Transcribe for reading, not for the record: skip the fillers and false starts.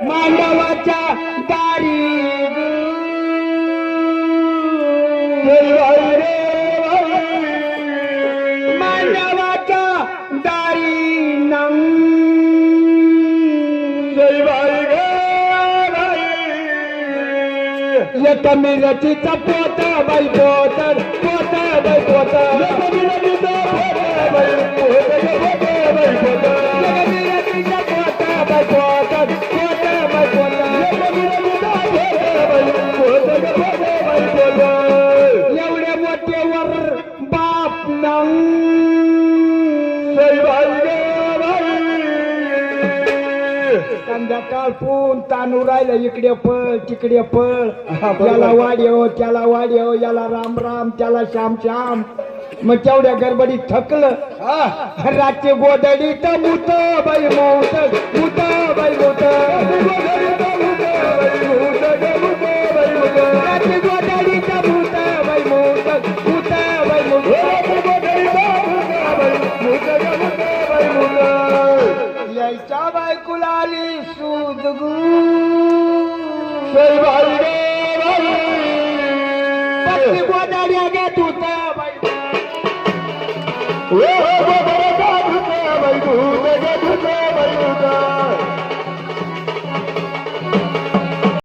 मांडवाच्या दारी मांडवाच्या दारी नंग एक मिरचीचा पोता बाई पोतर पोता बाई पोता मिरचीचा पोता बाई एवढे मोठेवर बाप नंग संध्याकाळ पून तांदूळ राहिलं इकडे पळ तिकडे पळ याला वाड्यो त्याला वाड्यो याला राम राम त्याला श्याम श्याम मग तेवढ्या गडबडीत थकलं रातची गोदडी तर मुत बाई मुत मुत बाई मुत रातची गोदडी तर मुत बाई मुत मुत बाई मुत यायच्या बायकुला आली सूद गोदाड्या घेत होता बाई